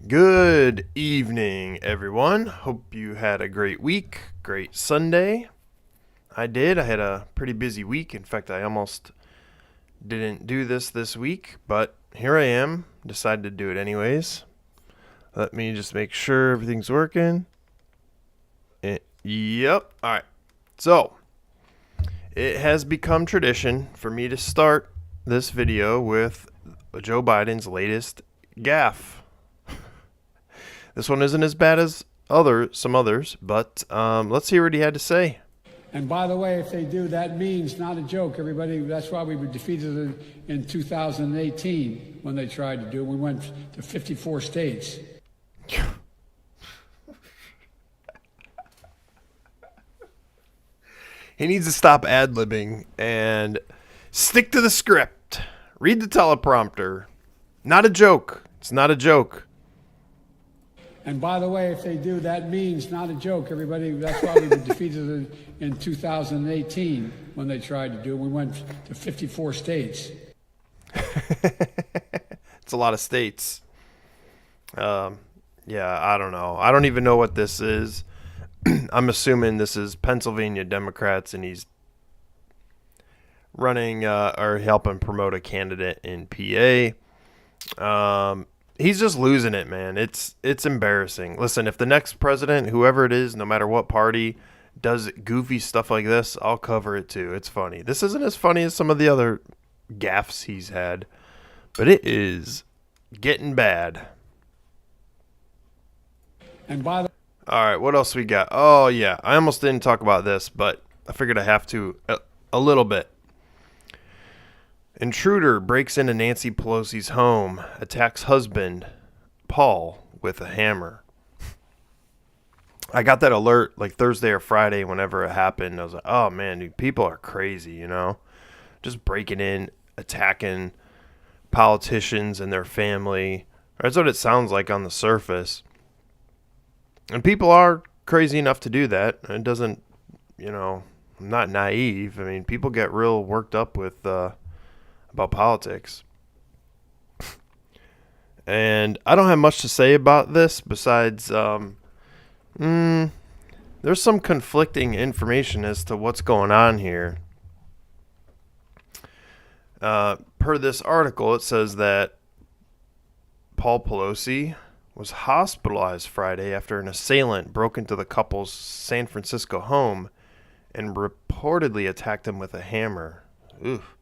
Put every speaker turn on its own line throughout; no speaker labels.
Good evening, everyone. Hope you had a great week, great Sunday. I did. I had a pretty busy week. In fact, I almost didn't do this week, but here I am. Decided to do it anyways. Let me just make sure everything's working. Yep. All right. So, it has become tradition for me to start this video with Joe Biden's latest gaffe. This one isn't as bad as some others, but let's hear what he had to say.
And by the way, if they do, that means not a joke, everybody. That's why we were defeated in 2018 when they tried to do it. We went to 54 states.
He needs to stop ad-libbing and stick to the script. Read the teleprompter. Not a joke. It's not a joke.
And by the way, if they do, that means not a joke, everybody. That's why we were defeated in 2018 when they tried to do it. We went to 54 states.
It's a lot of states. Yeah, I don't know. I don't even know what this is. I'm assuming this is Pennsylvania Democrats, and he's running or helping promote a candidate in PA. He's just losing it, man. It's embarrassing. Listen, if the next president, whoever it is, no matter what party, does goofy stuff like this, I'll cover it too. It's funny. This isn't as funny as some of the other gaffes he's had, but it is getting bad.
And by the
All right, what else we got? Oh, yeah. I almost didn't talk about this, but I figured I have to a little bit. Intruder breaks into Nancy Pelosi's home, attacks husband, Paul, with a hammer. I got that alert like Thursday or Friday whenever it happened. I was like, oh, man, dude, people are crazy, you know? Just breaking in, attacking politicians and their family. That's what it sounds like on the surface. And people are crazy enough to do that. It doesn't, I'm not naive. I mean, people get real worked up with about politics. And I don't have much to say about this besides there's some conflicting information as to what's going on here. Per this article, it says that Paul Pelosi was hospitalized Friday after an assailant broke into the couple's San Francisco home and reportedly attacked him with a hammer. Oof.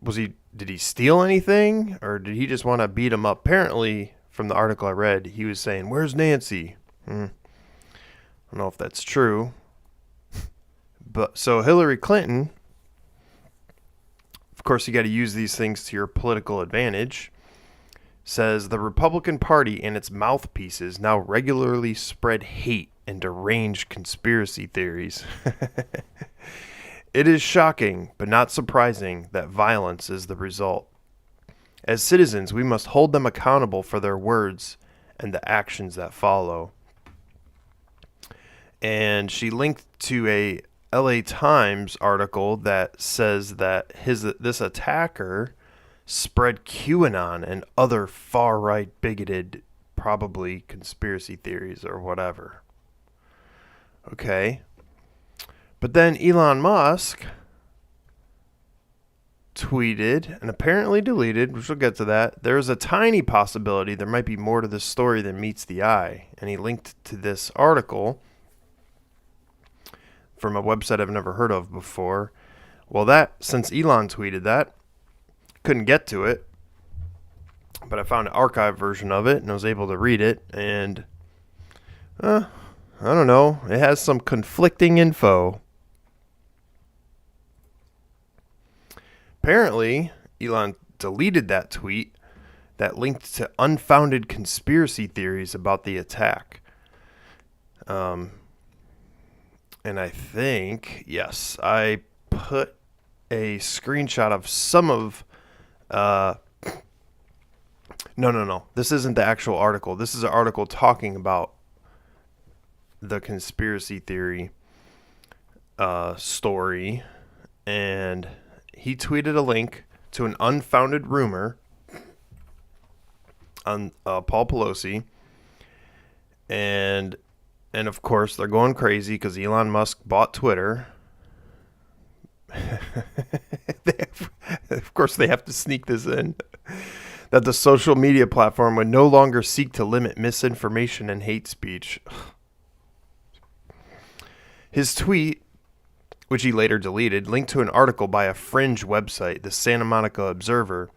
Did he steal anything, or did he just want to beat him up? Apparently, from the article I read, he was saying, "Where's Nancy?" I don't know if that's true. But so Hillary Clinton, of course, you got to use these things to your political advantage, says the Republican Party and its mouthpieces now regularly spread hate and deranged conspiracy theories. It is shocking, but not surprising, that violence is the result. As citizens, we must hold them accountable for their words and the actions that follow. And she linked to a LA Times article that says that this attacker spread QAnon and other far-right bigoted, probably conspiracy theories or whatever. Okay. But then Elon Musk tweeted and apparently deleted, which we'll get to that. There's a tiny possibility there might be more to this story than meets the eye. And he linked to this article from a website I've never heard of before. Well, since Elon tweeted that, couldn't get to it, but I found an archived version of it and I was able to read it, and I don't know, it has some conflicting info. Apparently, Elon deleted that tweet that linked to unfounded conspiracy theories about the attack. And I think, yes, I put a screenshot of some of No. This isn't the actual article. This is an article talking about the conspiracy theory story. And he tweeted a link to an unfounded rumor on Paul Pelosi, and of course they're going crazy because Elon Musk bought Twitter. Of course, they have to sneak this in, that the social media platform would no longer seek to limit misinformation and hate speech. His tweet, which he later deleted, linked to an article by a fringe website, the Santa Monica Observer,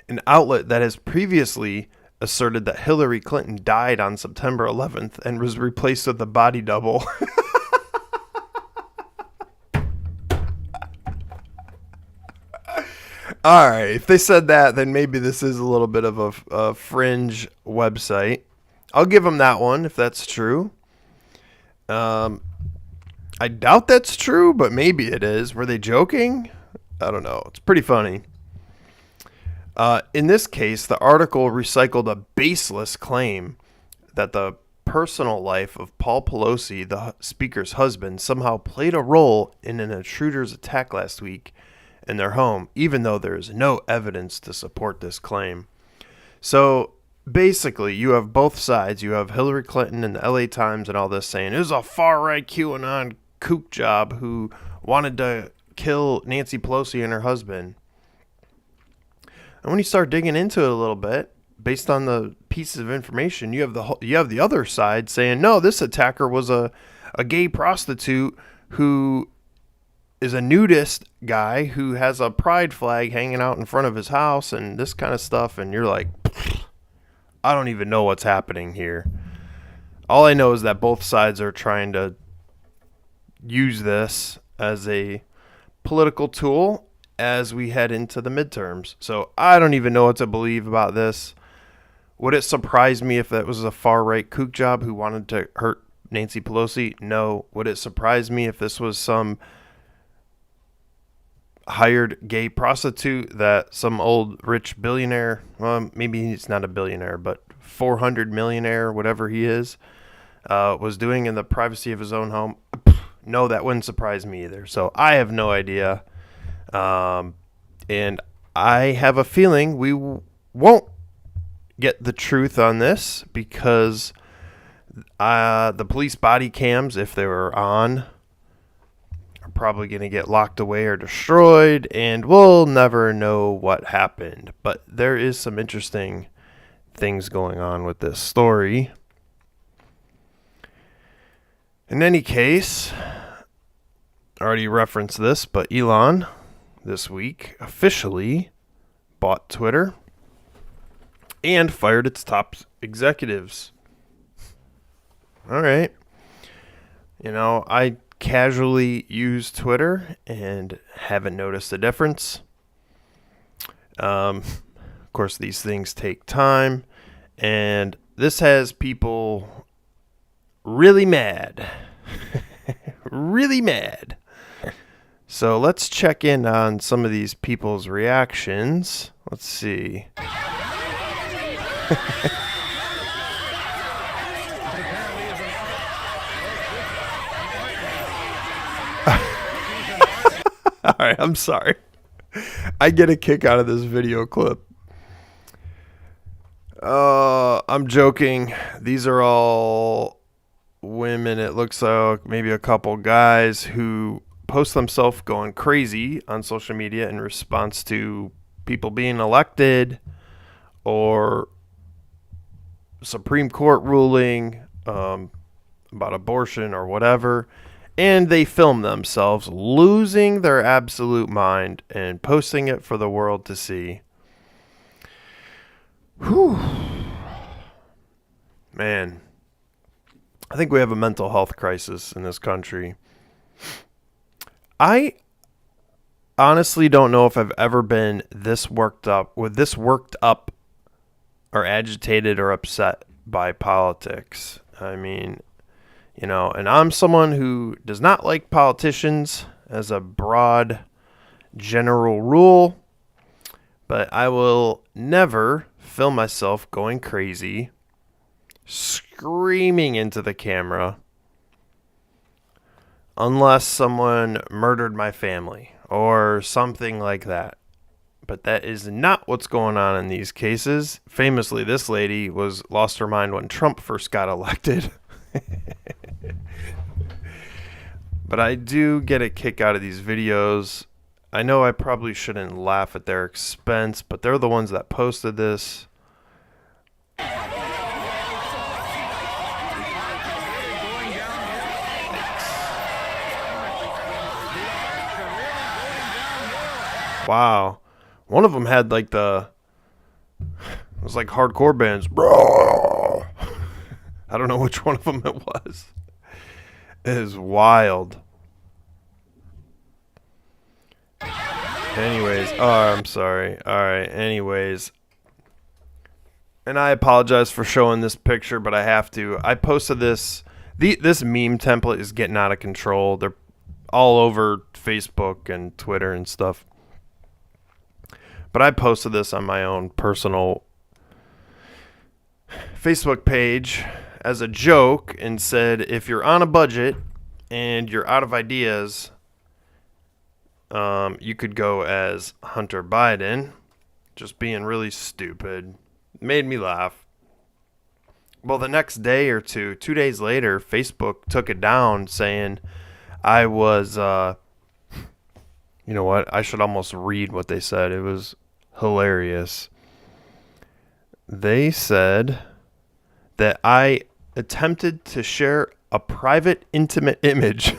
an outlet that has previously asserted that Hillary Clinton died on September 11th and was replaced with a body double. All right, if they said that, then maybe this is a little bit of a fringe website. I'll give them that one if that's true. I doubt that's true, but maybe it is. Were they joking? I don't know. It's pretty funny. In this case, the article recycled a baseless claim that the personal life of Paul Pelosi, the speaker's husband, somehow played a role in an intruder's attack last week in their home, even though there is no evidence to support this claim. So basically, you have both sides. You have Hillary Clinton and the LA Times and all this saying it was a far-right QAnon kook job who wanted to kill Nancy Pelosi and her husband. And when you start digging into it a little bit, based on the pieces of information, you have the other side saying, no, this attacker was a gay prostitute who is a nudist guy who has a pride flag hanging out in front of his house and this kind of stuff. And you're like, I don't even know what's happening here. All I know is that both sides are trying to use this as a political tool as we head into the midterms. So I don't even know what to believe about this. Would it surprise me if that was a far-right kook job who wanted to hurt Nancy Pelosi? No. Would it surprise me if this was some hired gay prostitute that some old rich billionaire, well, maybe he's not a billionaire, but 400 millionaire, whatever he is, was doing in the privacy of his own home? No, that wouldn't surprise me either. So I have no idea. And I have a feeling we won't get the truth on this because the police body cams, if they were on, are probably going to get locked away or destroyed, and we'll never know what happened. But there is some interesting things going on with this story. In any case, I already referenced this, but Elon this week officially bought Twitter and fired its top executives. All right. You know, I casually use Twitter and haven't noticed a difference. Of course, these things take time, and this has people really mad. Really mad. So let's check in on some of these people's reactions. Let's see. All right, I'm sorry. I get a kick out of this video clip. I'm joking. These are all women. It looks like maybe a couple guys who post themselves going crazy on social media in response to people being elected or Supreme Court ruling about abortion or whatever. And they film themselves losing their absolute mind and posting it for the world to see. Whew. Man, I think we have a mental health crisis in this country. I honestly don't know if I've ever been this worked up or agitated or upset by politics. I mean, you know, and I'm someone who does not like politicians as a broad general rule, but I will never film myself going crazy, screaming into the camera, unless someone murdered my family or something like that. But that is not what's going on in these cases. Famously, this lady lost her mind when Trump first got elected. But I do get a kick out of these videos. I know I probably shouldn't laugh at their expense, but they're the ones that posted this. Wow. One of them had like it was like hardcore bands. I don't know which one of them it was. It is wild. Anyways, I'm sorry. All right, anyways. And I apologize for showing this picture, but I have to. I posted this. This meme template is getting out of control. They're all over Facebook and Twitter and stuff. But I posted this on my own personal Facebook page as a joke and said, if you're on a budget and you're out of ideas, you could go as Hunter Biden. Just being really stupid. Made me laugh. Well, the next day or 2 days later, Facebook took it down saying I was... You know what? I should almost read what they said. It was hilarious. They said that I attempted to share a private, intimate image.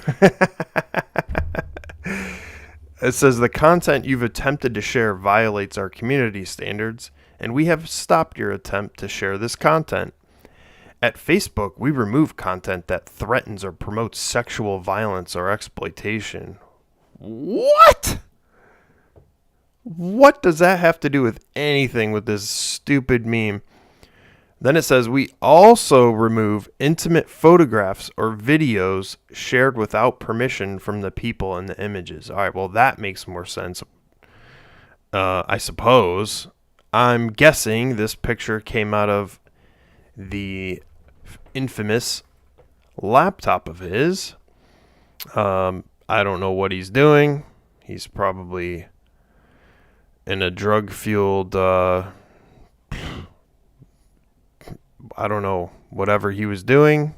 It says the content you've attempted to share violates our community standards, and we have stopped your attempt to share this content. At Facebook, we remove content that threatens or promotes sexual violence or exploitation. What? What does that have to do with anything with this stupid meme? Then it says we also remove intimate photographs or videos shared without permission from the people in the images. All right, well, that makes more sense, I suppose. I'm guessing this picture came out of the infamous laptop of his. I don't know what he's doing. He's probably in a drug-fueled, I don't know, whatever he was doing.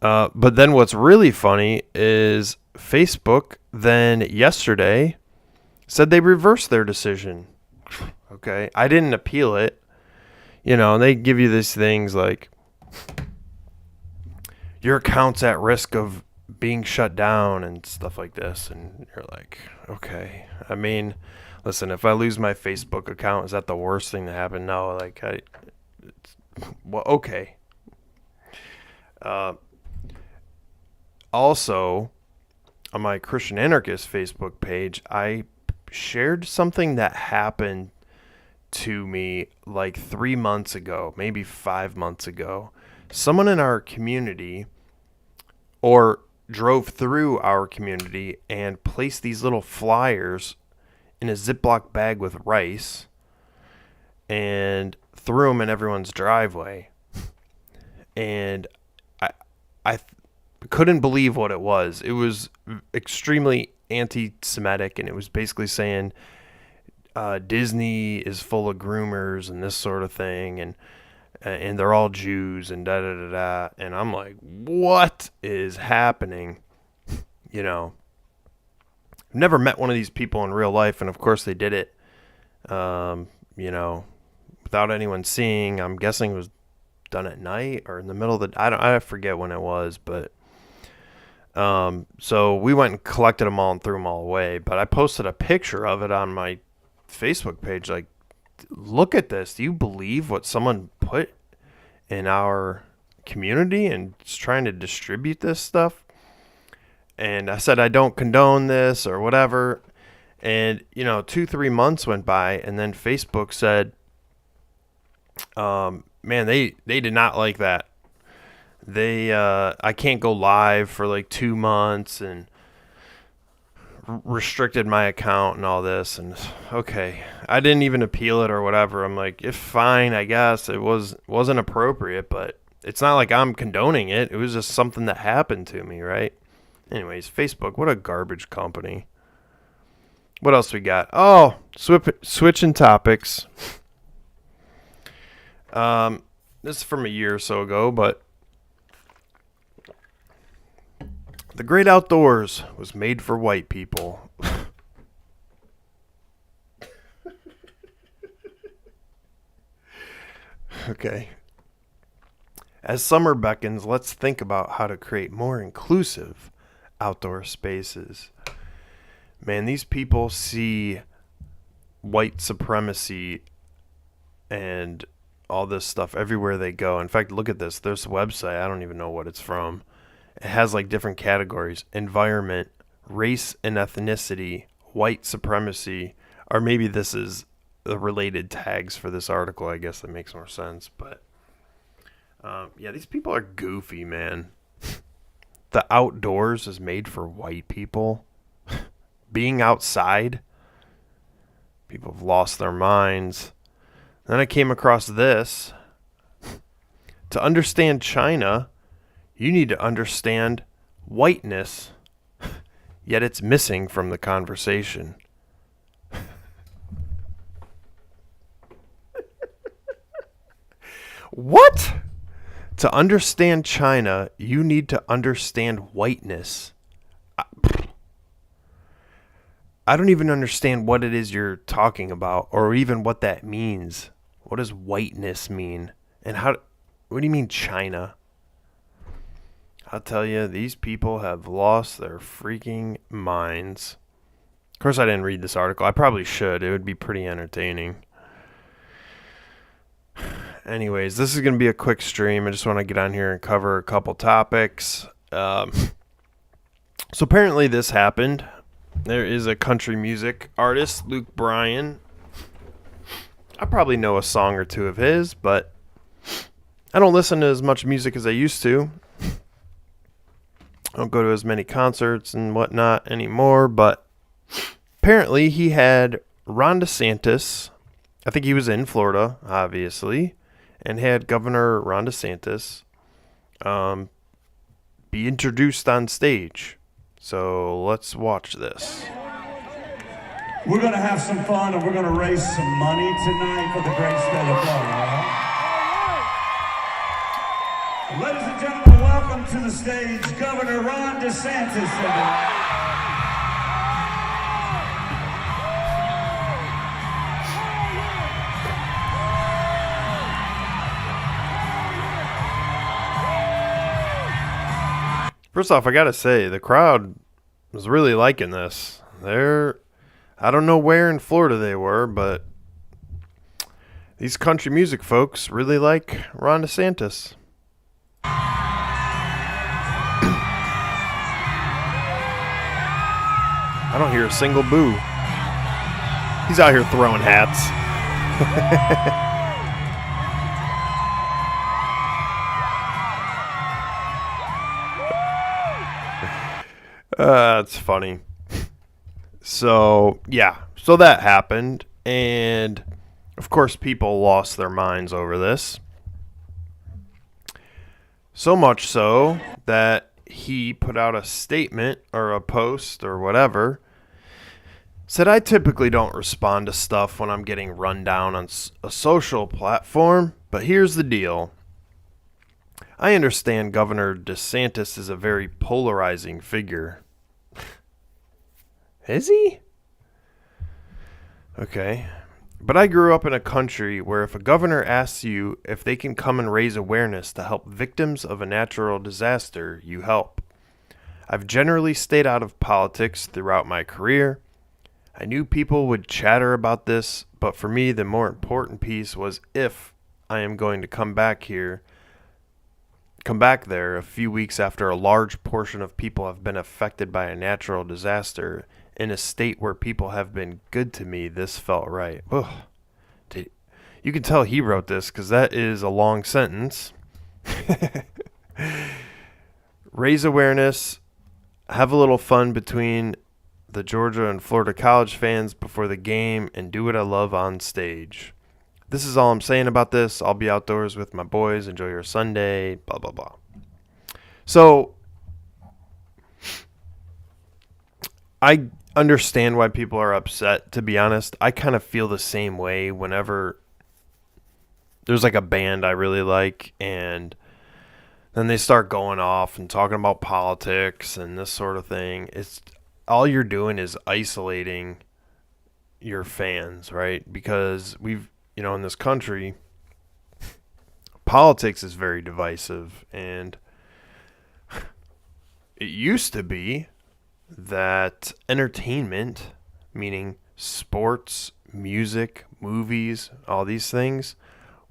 But then what's really funny is Facebook then yesterday said they reversed their decision. Okay, I didn't appeal it. You know, they give you these things like your account's at risk of being shut down and stuff like this, and you're like, okay. I mean, listen, if I lose my Facebook account, is that the worst thing to happen? No, like well, okay. Also, on my Christian Anarchist Facebook page, I shared something that happened to me like 3 months ago, maybe 5 months ago. Someone in our community or drove through our community and placed these little flyers in a Ziploc bag with rice and threw them in everyone's driveway. And I couldn't believe what it was. It was extremely anti-Semitic, and it was basically saying Disney is full of groomers and this sort of thing, and they're all Jews and da-da-da-da. And I'm like, what is happening? You know, I've never met one of these people in real life, and of course they did it, you know, without anyone seeing. I'm guessing it was done at night or in the middle of the... I forget when it was, but... So we went and collected them all and threw them all away. But I posted a picture of it on my Facebook page. Like, look at this. Do you believe what someone put in our community and is trying to distribute this stuff? And I said, I don't condone this or whatever. And, you know, 2-3 months went by, and then Facebook said, man, they did not like that. I can't go live for like 2 months and restricted my account and all this. And okay, I didn't even appeal it or whatever. I'm like, if fine, I guess it wasn't appropriate, but it's not like I'm condoning it. It was just something that happened to me, right? Anyways, Facebook, what a garbage company. What else we got? Oh, switching topics. This is from a year or so ago, but the great outdoors was made for white people. Okay. As summer beckons, let's think about how to create more inclusive outdoor spaces. Man, these people see white supremacy and all this stuff everywhere they go. In fact, look at this. There's a website. I don't even know what it's from. It has like different categories: environment, race and ethnicity, white supremacy, or maybe this is the related tags for this article. I guess that makes more sense. But yeah, these people are goofy, man. The outdoors is made for white people. Being outside, people have lost their minds. Then I came across this. To understand China, you need to understand whiteness, yet it's missing from the conversation. What? To understand China, you need to understand whiteness. I don't even understand what it is you're talking about, or even what that means. What does whiteness mean? And what do you mean China? I'll tell you, these people have lost their freaking minds. Of course, I didn't read this article. I probably should. It would be pretty entertaining. Anyways, this is going to be a quick stream. I just want to get on here and cover a couple topics. So apparently this happened. There is a country music artist, Bryan. I probably know a song or two of his, but I don't listen to as much music as I used to. I don't go to as many concerts and whatnot anymore, but apparently he had Ron DeSantis. I think he was in Florida, obviously, and had Governor Ron DeSantis be introduced on stage. So let's watch this.
We're going to have some fun, and we're going to raise some money tonight for the great state of Florida. Ladies and gentlemen, welcome to the stage, Governor Ron DeSantis.
First off, I gotta say, the crowd was really liking this. I don't know where in Florida they were, but these country music folks really like Ron DeSantis. I don't hear a single boo. He's out here throwing hats. That's funny. So that happened, and of course people lost their minds over this. So much so that he put out a statement or a post or whatever. Said, I typically don't respond to stuff when I'm getting run down on a social platform, but here's the deal. I understand Governor DeSantis is a very polarizing figure. Is he? Okay. But I grew up in a country where if a governor asks you if they can come and raise awareness to help victims of a natural disaster, you help. I've generally stayed out of politics throughout my career. I knew people would chatter about this, but for me the more important piece was if I am going to come back there a few weeks after a large portion of people have been affected by a natural disaster in a state where people have been good to me, this felt right. Ugh. You can tell he wrote this because that is a long sentence. Raise awareness, have a little fun between the Georgia and Florida college fans before the game, and do what I love on stage. This is all I'm saying about this. I'll be outdoors with my boys. Enjoy your Sunday. Blah, blah, blah. So understand why people are upset, to be honest. I kind of feel the same way whenever there's like a band I really like and then they start going off and talking about politics and this sort of thing. It's all you're doing is isolating your fans, right? Because we've, in this country, politics is very divisive, and it used to be that entertainment, meaning sports, music, movies, all these things,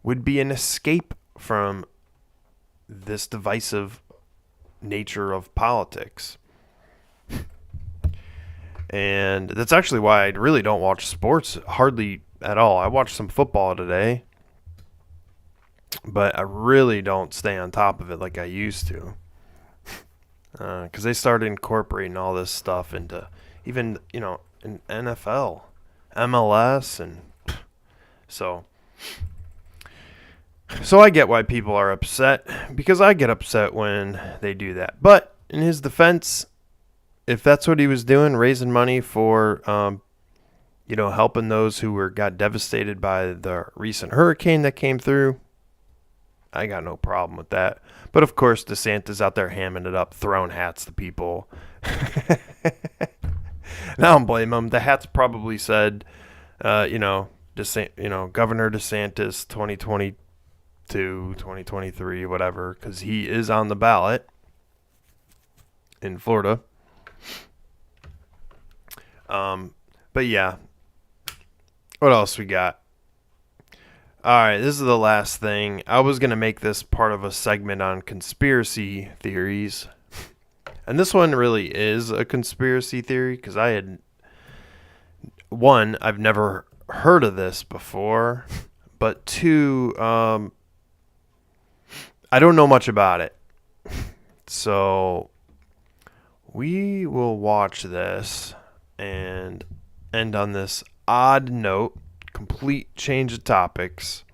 would be an escape from this divisive nature of politics. And that's actually why I really don't watch sports hardly at all. I watched some football today, but I really don't stay on top of it like I used to. Because they started incorporating all this stuff into even, in NFL, MLS, and so I get why people are upset, because I get upset when they do that. But in his defense, if that's what he was doing, raising money for, helping those who got devastated by the recent hurricane that came through, I got no problem with that. But of course, DeSantis out there hamming it up, throwing hats to people. And I don't blame him. The hats probably said, Governor DeSantis 2022, 2023, whatever, because he is on the ballot in Florida. But yeah, what else we got? All right, this is the last thing. I was going to make this part of a segment on conspiracy theories. And this one really is a conspiracy theory because I've never heard of this before. But two, I don't know much about it. So we will watch this and end on this odd note. Complete change of topics.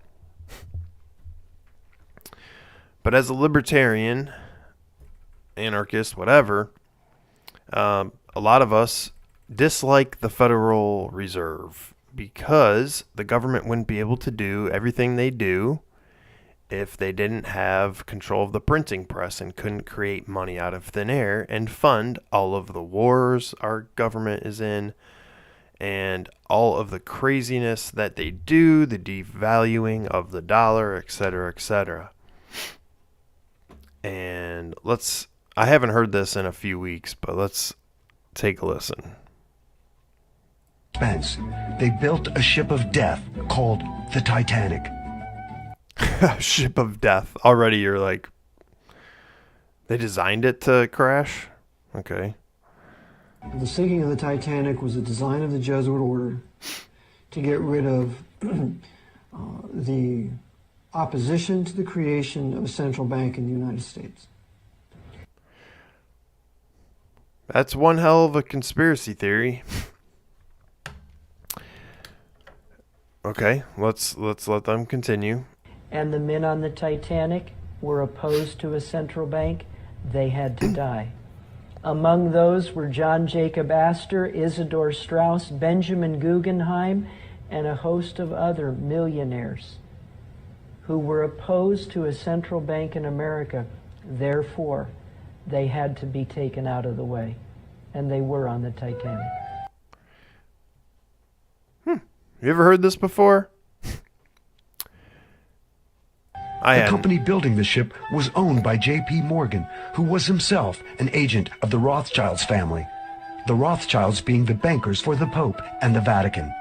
But as a libertarian, anarchist, whatever, a lot of us dislike the Federal Reserve because the government wouldn't be able to do everything they do if they didn't have control of the printing press and couldn't create money out of thin air and fund all of the wars our government is in, and all of the craziness that they do, the devaluing of the dollar, etc., etc. And I haven't heard this in a few weeks, but let's take a listen.
They built a ship of death called the Titanic.
Ship of death. Already you're like, they designed it to crash? Okay.
The sinking of the Titanic was a design of the Jesuit order to get rid of the opposition to the creation of a central bank in the United States.
That's one hell of a conspiracy theory. Okay, let's let them continue.
And the men on the Titanic were opposed to a central bank. They had to die. Among those were John Jacob Astor, Isidor Straus, Benjamin Guggenheim, and a host of other millionaires who were opposed to a central bank in America. Therefore, they had to be taken out of the way. And they were on the Titanic.
You ever heard this before?
The company building the ship was owned by J.P. Morgan, who was himself an agent of the Rothschilds family. The Rothschilds being the bankers for the Pope and the Vatican.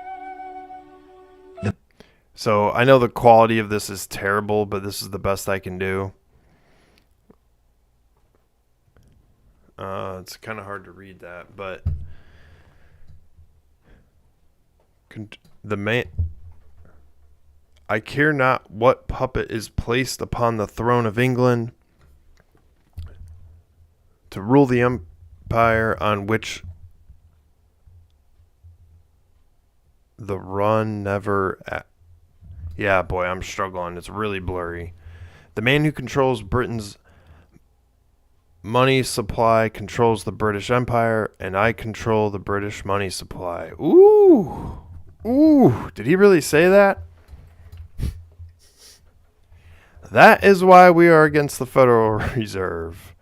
So I know the quality of this is terrible, but this is the best I can do. It's kind of hard to read that, but I care not what puppet is placed upon the throne of England to rule the empire on which the run never... Yeah, boy, I'm struggling. It's really blurry. The man who controls Britain's money supply controls the British Empire, and I control the British money supply. Ooh. Ooh. Did he really say that? That is why we are against the Federal Reserve.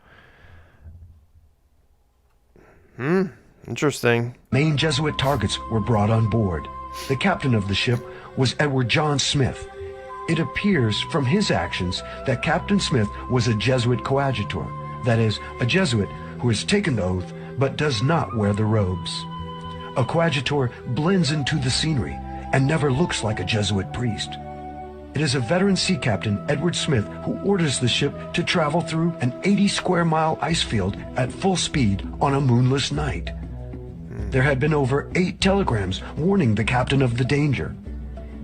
Interesting.
Main Jesuit targets were brought on board. The captain of the ship was Edward John Smith. It appears from his actions that Captain Smith was a Jesuit coadjutor, that is, a Jesuit who has taken the oath but does not wear the robes. A coadjutor blends into the scenery and never looks like a Jesuit priest. It is a veteran sea captain, Edward Smith, who orders the ship to travel through an 80-square-mile ice field at full speed on a moonless night. There had been over 8 telegrams warning the captain of the danger.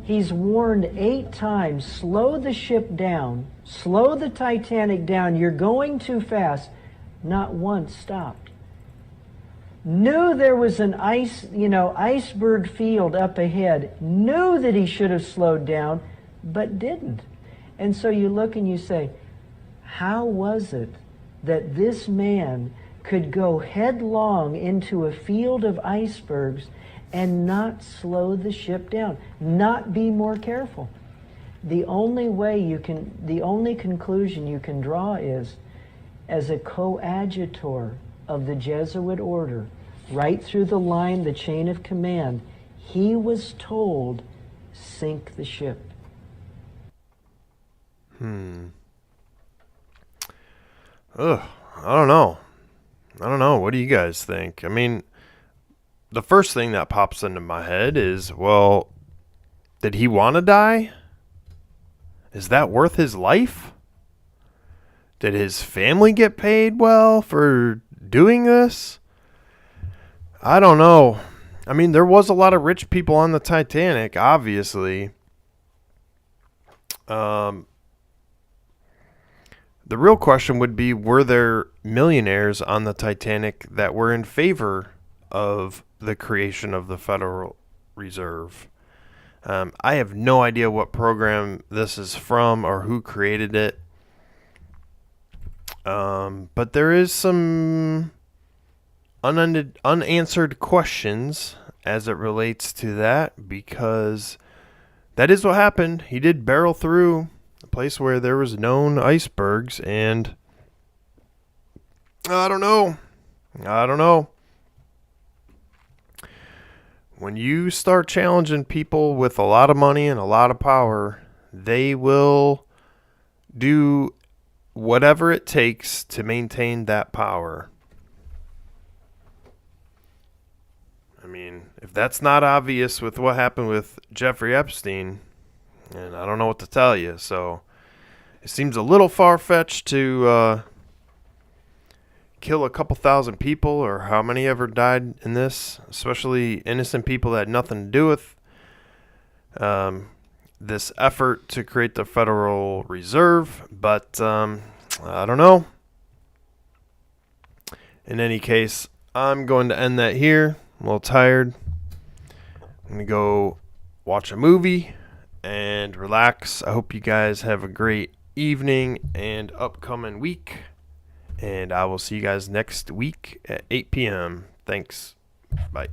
He's warned 8 times, slow the ship down, slow the Titanic down, you're going too fast. Not once stopped. Knew there was an iceberg field up ahead, knew that he should have slowed down, but didn't. And so you look and you say, how was it that this man could go headlong into a field of icebergs and not slow the ship down, not be more careful? The only conclusion you can draw is, as a coadjutor of the Jesuit order, right through the line, the chain of command, he was told, sink the ship.
Ugh, I don't know. What do you guys think? I mean, the first thing that pops into my head is, well, did he want to die? Is that worth his life? Did his family get paid well for doing this? I don't know. I mean, there was a lot of rich people on the Titanic, obviously. The real question would be, were there millionaires on the Titanic that were in favor of the creation of the Federal Reserve? I have no idea what program this is from or who created it. But there is some unanswered questions as it relates to that, because that is what happened. He did barrel through a place where there was known icebergs, and I don't know. When you start challenging people with a lot of money and a lot of power, they will do whatever it takes to maintain that power. I mean, if that's not obvious with what happened with Jeffrey Epstein, and I don't know what to tell you. So it seems a little far-fetched to kill a couple thousand people, or how many ever died in this, especially innocent people that had nothing to do with this effort to create the Federal Reserve. But I don't know. In any case, I'm going to end that here. I'm a little tired. I'm going to go watch a movie and relax. I hope you guys have a great evening and upcoming week. And I will see you guys next week at 8 p.m. Thanks. Bye.